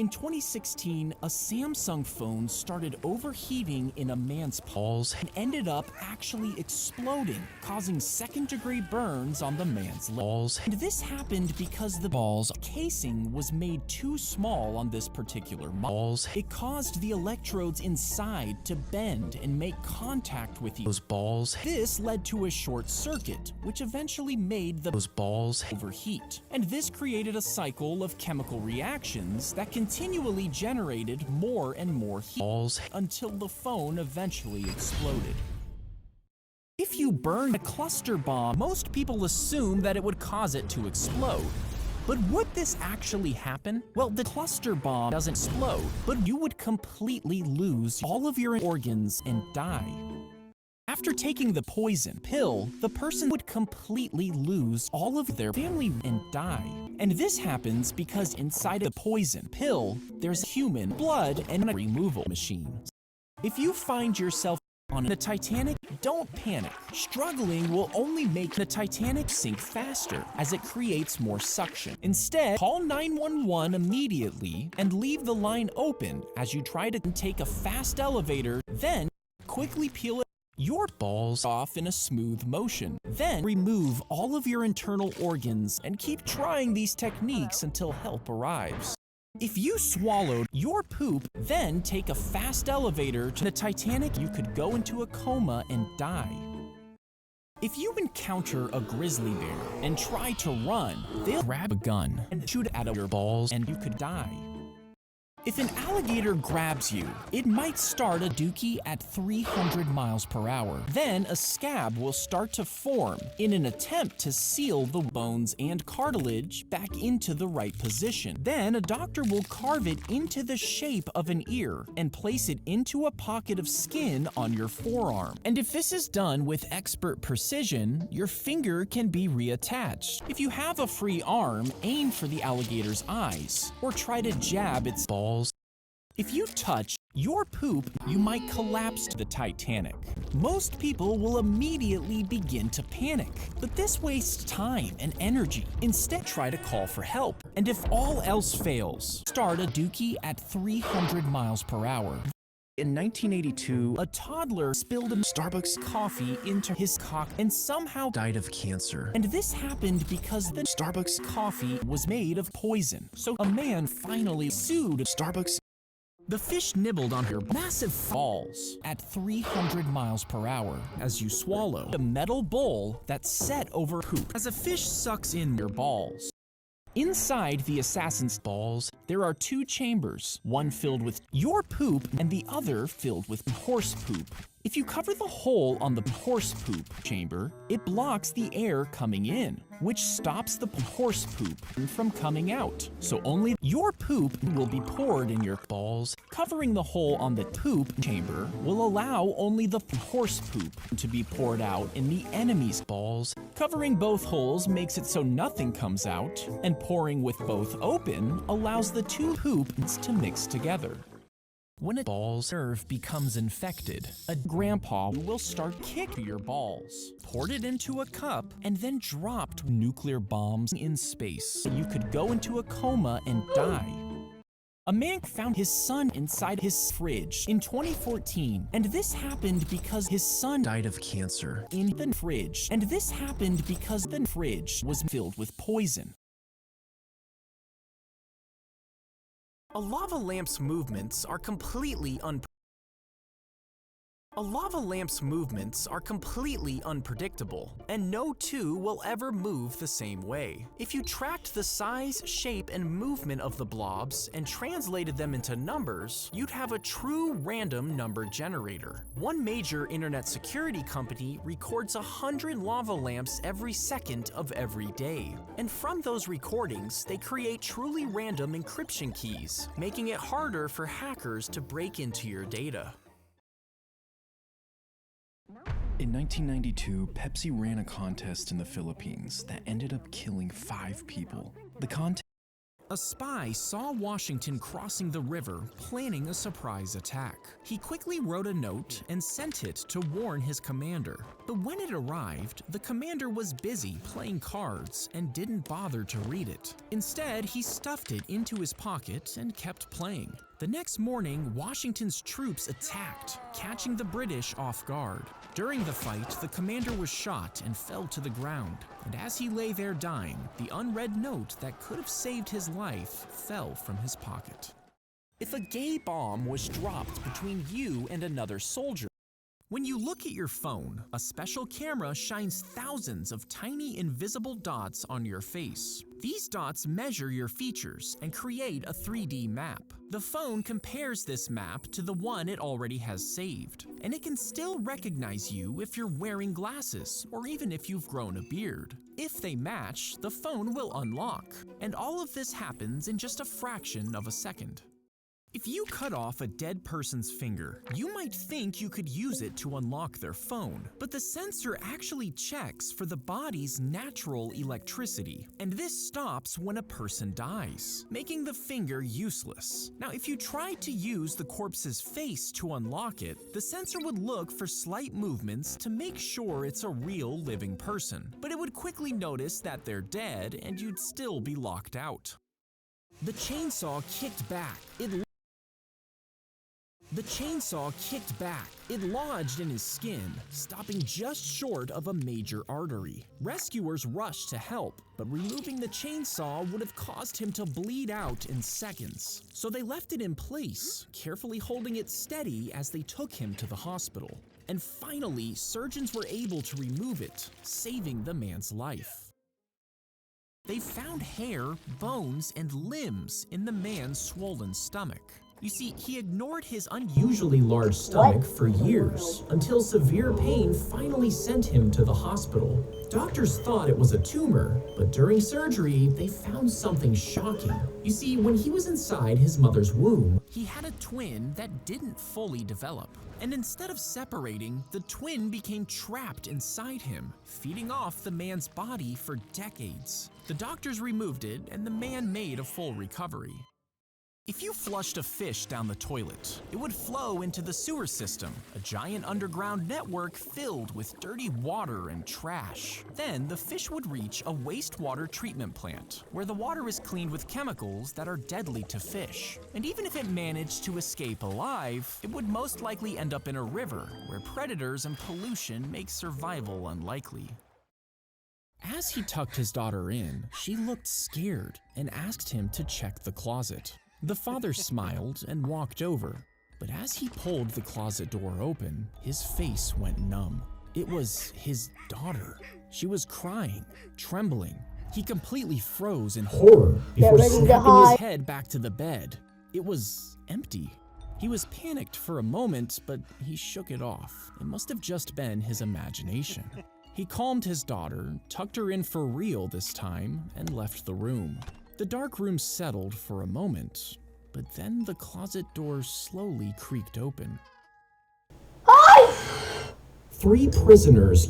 In 2016, a Samsung phone started overheating in a man's balls and ended up actually exploding, causing second-degree burns on the man's balls. And this happened because the ball's casing was made too small on this particular balls. It caused the electrodes inside to bend and make contact with those balls. This led to a short circuit, which eventually made those balls overheat. And this created a cycle of chemical reactions that continually generated more and more heat until the phone eventually exploded. If you burn a cluster bomb, most people assume that it would cause it to explode. But would this actually happen? Well, the cluster bomb doesn't explode, but you would completely lose all of your organs and die. After taking the poison pill, the person would completely lose all of their family and die. And this happens because inside the poison pill, there's human blood and a removal machine. If you find yourself on the Titanic, don't panic. Struggling will only make the Titanic sink faster, as it creates more suction. Instead, call 911 immediately and leave the line open as you try to take a fast elevator, then quickly peel your balls off in a smooth motion. Then remove all of your internal organs and keep trying these techniques until help arrives. If you swallowed your poop, then take a fast elevator to the Titanic, you could go into a coma and die. If you encounter a grizzly bear and try to run, they'll grab a gun and shoot at your balls and you could die. If an alligator grabs you, it might start a dookie at 300 miles per hour. Then a scab will start to form in an attempt to seal the bones and cartilage back into the right position. Then a doctor will carve it into the shape of an ear and place it into a pocket of skin on your forearm. And if this is done with expert precision, your finger can be reattached. If you have a free arm, aim for the alligator's eyes or try to jab its balls. If you touch your poop, you might collapse to the Titanic. Most people will immediately begin to panic, but this wastes time and energy. Instead, try to call for help. And if all else fails, start a dookie at 300 miles per hour. In 1982, a toddler spilled a Starbucks coffee into his cock and somehow died of cancer. And this happened because the Starbucks coffee was made of poison. So a man finally sued Starbucks. The fish nibbled on her massive balls at 300 miles per hour as you swallow a metal bowl that's set over poop as a fish sucks in your balls. Inside the assassin's balls, there are two chambers, one filled with your poop and the other filled with horse poop. If you cover the hole on the horse poop chamber, it blocks the air coming in, which stops the horse poop from coming out. So only your poop will be poured in your balls. Covering the hole on the poop chamber will allow only the horse poop to be poured out in the enemy's balls. Covering both holes makes it so nothing comes out, and pouring with both open allows the two poops to mix together. When a ball's nerve becomes infected, a grandpa will start kicking your balls, poured it into a cup, and then dropped nuclear bombs in space. You could go into a coma and die. A man found his son inside his fridge in 2014, and this happened because his son died of cancer in the fridge. And this happened because the fridge was filled with poison. A lava lamp's movements are completely unpredictable, and no two will ever move the same way. If you tracked the size, shape, and movement of the blobs and translated them into numbers, you'd have a true random number generator. One major internet security company records 100 lava lamps every second of every day. And from those recordings, they create truly random encryption keys, making it harder for hackers to break into your data. In 1992, Pepsi ran a contest in the Philippines that ended up killing 5 people. The contest A spy saw Washington crossing the river, planning a surprise attack. He quickly wrote a note and sent it to warn his commander. But when it arrived, the commander was busy playing cards and didn't bother to read it. Instead, he stuffed it into his pocket and kept playing. The next morning, Washington's troops attacked, catching the British off guard. During the fight, the commander was shot and fell to the ground. And as he lay there dying, the unread note that could have saved his life fell from his pocket. If a gay bomb was dropped between you and another soldier, when you look at your phone, a special camera shines thousands of tiny invisible dots on your face. These dots measure your features and create a 3D map. The phone compares this map to the one it already has saved, and it can still recognize you if you're wearing glasses or even if you've grown a beard. If they match, the phone will unlock, and all of this happens in just a fraction of a second. If you cut off a dead person's finger, you might think you could use it to unlock their phone, but the sensor actually checks for the body's natural electricity, and this stops when a person dies, making the finger useless. Now, if you tried to use the corpse's face to unlock it, the sensor would look for slight movements to make sure it's a real living person, but it would quickly notice that they're dead and you'd still be locked out. The chainsaw kicked back. It lodged in his skin, stopping just short of a major artery. Rescuers rushed to help, but removing the chainsaw would have caused him to bleed out in seconds. So they left it in place, carefully holding it steady as they took him to the hospital. And finally, surgeons were able to remove it, saving the man's life. They found hair, bones, and limbs in the man's swollen stomach. You see, he ignored his unusually large stomach for years, until severe pain finally sent him to the hospital. Doctors thought it was a tumor, but during surgery, they found something shocking. You see, when he was inside his mother's womb, he had a twin that didn't fully develop. And instead of separating, the twin became trapped inside him, feeding off the man's body for decades. The doctors removed it, and the man made a full recovery. If you flushed a fish down the toilet, it would flow into the sewer system, a giant underground network filled with dirty water and trash. Then the fish would reach a wastewater treatment plant, where the water is cleaned with chemicals that are deadly to fish. And even if it managed to escape alive, it would most likely end up in a river, where predators and pollution make survival unlikely. As he tucked his daughter in, she looked scared and asked him to check the closet. The father smiled and walked over, but as he pulled the closet door open, his face went numb. It was his daughter. She was crying, trembling. He completely froze in horror before snapping his head back to the bed. It was empty. He was panicked for a moment, but he shook it off. It must have just been his imagination. He calmed his daughter, tucked her in for real this time, and left the room. The dark room settled for a moment, but then the closet door slowly creaked open. Three prisoners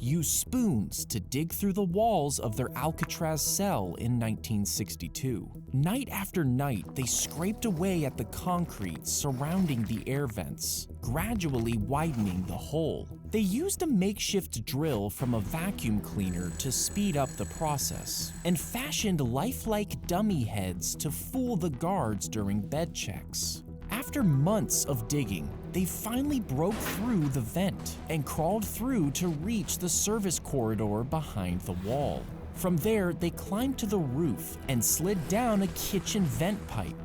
used spoons to dig through the walls of their Alcatraz cell in 1962. Night after night, they scraped away at the concrete surrounding the air vents, gradually widening the hole. They used a makeshift drill from a vacuum cleaner to speed up the process, and fashioned lifelike dummy heads to fool the guards during bed checks. After months of digging, they finally broke through the vent and crawled through to reach the service corridor behind the wall. From there, they climbed to the roof and slid down a kitchen vent pipe.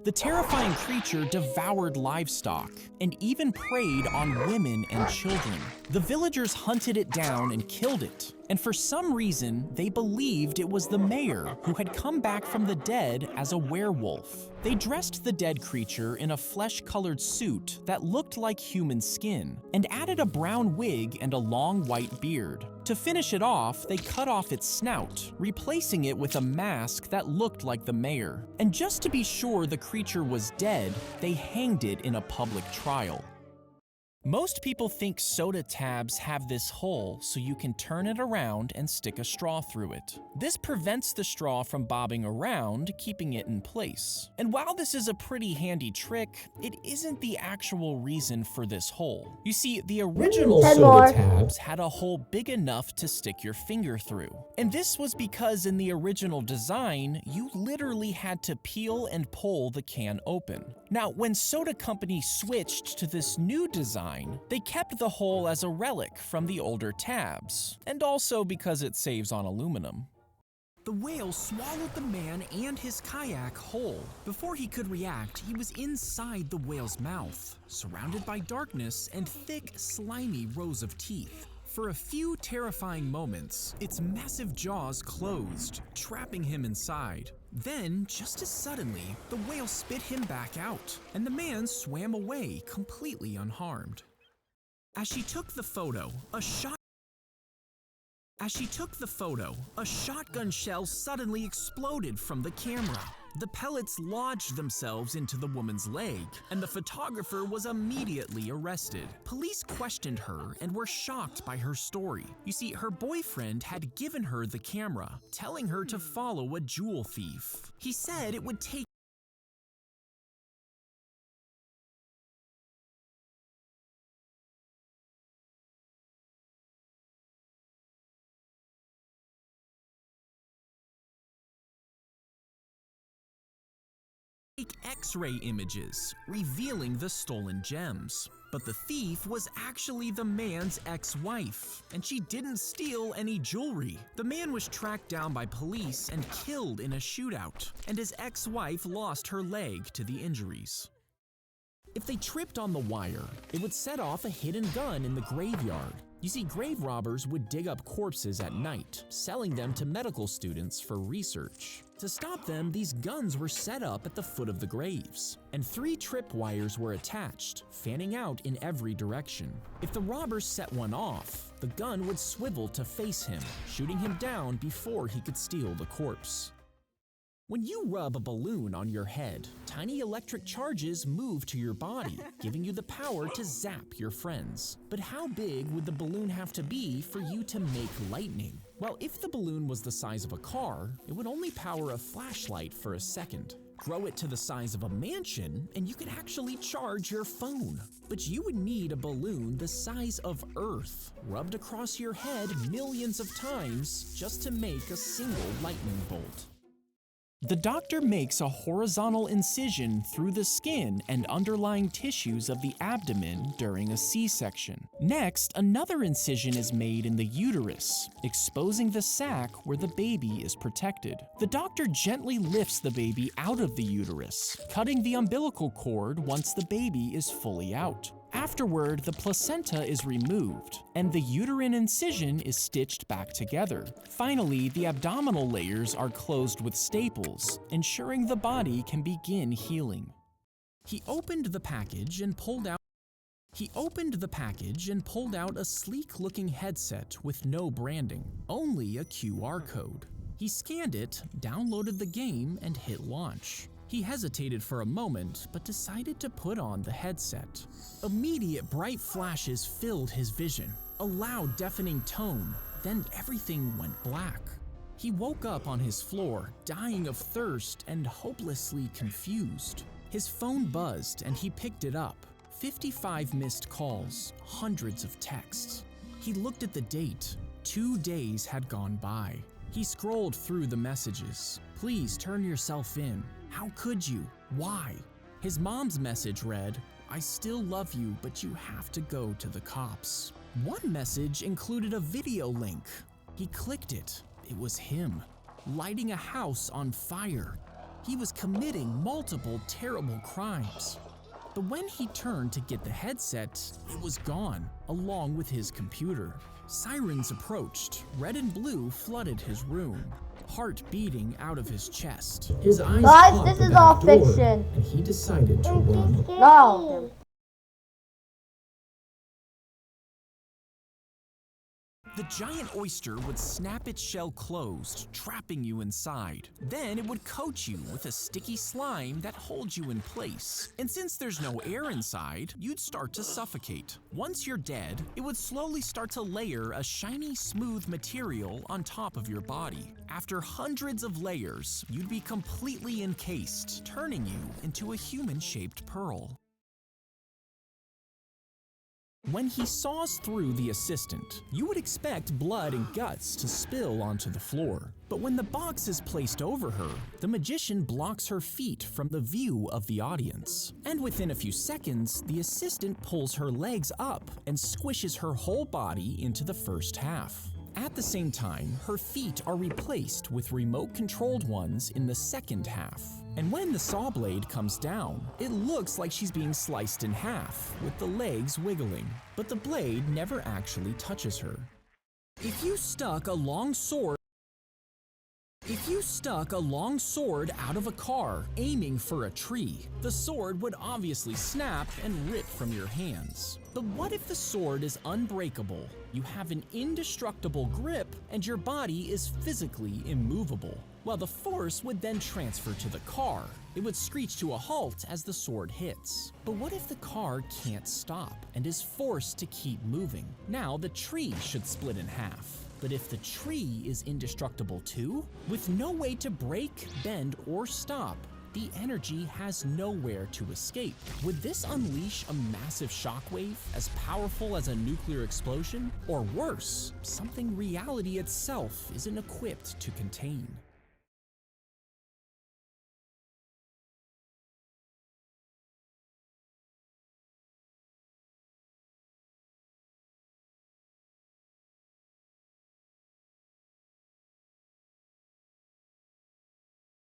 The terrifying creature devoured livestock and even preyed on women and children. The villagers hunted it down and killed it, and for some reason, they believed it was the mayor who had come back from the dead as a werewolf. They dressed the dead creature in a flesh-colored suit that looked like human skin, and added a brown wig and a long white beard. To finish it off, they cut off its snout, replacing it with a mask that looked like the mayor. And just to be sure the creature was dead, they hanged it in a public trial. Most people think soda tabs have this hole so you can turn it around and stick a straw through it. This prevents the straw from bobbing around, keeping it in place. And while this is a pretty handy trick, it isn't the actual reason for this hole. You see, the original soda tabs had a hole big enough to stick your finger through. And this was because in the original design, you literally had to peel and pull the can open. Now, when soda companies switched to this new design, they kept the hole as a relic from the older tabs, and also because it saves on aluminum. The whale swallowed the man and his kayak whole. Before he could react, he was inside the whale's mouth, surrounded by darkness and thick, slimy rows of teeth. For a few terrifying moments, its massive jaws closed, trapping him inside. Then, just as suddenly, the whale spit him back out, and the man swam away completely unharmed. As she took the photo, a shotgun shell suddenly exploded from the camera. The pellets lodged themselves into the woman's leg, and the photographer was immediately arrested. Police questioned her and were shocked by her story. You see, her boyfriend had given her the camera, telling her to follow a jewel thief. He said it would take X-ray images, revealing the stolen gems. But the thief was actually the man's ex-wife, and she didn't steal any jewelry. The man was tracked down by police and killed in a shootout, and his ex-wife lost her leg to the injuries. If they tripped on the wire, it would set off a hidden gun in the graveyard. You see, grave robbers would dig up corpses at night, selling them to medical students for research. To stop them, these guns were set up at the foot of the graves, and 3 tripwires were attached, fanning out in every direction. If the robbers set one off, the gun would swivel to face him, shooting him down before he could steal the corpse. When you rub a balloon on your head, tiny electric charges move to your body, giving you the power to zap your friends. But how big would the balloon have to be for you to make lightning? Well, if the balloon was the size of a car, it would only power a flashlight for a second. Grow it to the size of a mansion, and you could actually charge your phone. But you would need a balloon the size of Earth, rubbed across your head millions of times just to make a single lightning bolt. The doctor makes a horizontal incision through the skin and underlying tissues of the abdomen during a C-section. Next, another incision is made in the uterus, exposing the sac where the baby is protected. The doctor gently lifts the baby out of the uterus, cutting the umbilical cord once the baby is fully out. Afterward, the placenta is removed, and the uterine incision is stitched back together. Finally, the abdominal layers are closed with staples, ensuring the body can begin healing. He opened the package and pulled out a sleek-looking headset with no branding, only a QR code. He scanned it, downloaded the game, and hit launch. He hesitated for a moment, but decided to put on the headset. Immediate bright flashes filled his vision, a loud, deafening tone, then everything went black. He woke up on his floor, dying of thirst and hopelessly confused. His phone buzzed and he picked it up. 55 missed calls, hundreds of texts. He looked at the date. 2 days had gone by. He scrolled through the messages. Please turn yourself in. How could you? Why? His mom's message read, I still love you, but you have to go to the cops. One message included a video link. He clicked it. It was him, lighting a house on fire. He was committing multiple terrible crimes. But when he turned to get the headset, it was gone, along with his computer. Sirens approached. Red and blue flooded his room. Heart beating out of his chest. His eyes Guys, this is all fiction. And he decided to run. No. The giant oyster would snap its shell closed, trapping you inside. Then it would coat you with a sticky slime that holds you in place. And since there's no air inside, you'd start to suffocate. Once you're dead, it would slowly start to layer a shiny, smooth material on top of your body. After hundreds of layers, you'd be completely encased, turning you into a human-shaped pearl. When he saws through the assistant, you would expect blood and guts to spill onto the floor. But when the box is placed over her, the magician blocks her feet from the view of the audience. And within a few seconds, the assistant pulls her legs up and squishes her whole body into the first half. At the same time, her feet are replaced with remote-controlled ones in the second half. And when the saw blade comes down, it looks like she's being sliced in half, with the legs wiggling. But the blade never actually touches her. If you stuck a long sword out of a car, aiming for a tree, the sword would obviously snap and rip from your hands. But what if the sword is unbreakable, you have an indestructible grip, and your body is physically immovable? Well, the force would then transfer to the car. It would screech to a halt as the sword hits. But what if the car can't stop and is forced to keep moving? Now the tree should split in half. But if the tree is indestructible too, with no way to break, bend, or stop, the energy has nowhere to escape. Would this unleash a massive shockwave as powerful as a nuclear explosion? Or worse, something reality itself isn't equipped to contain?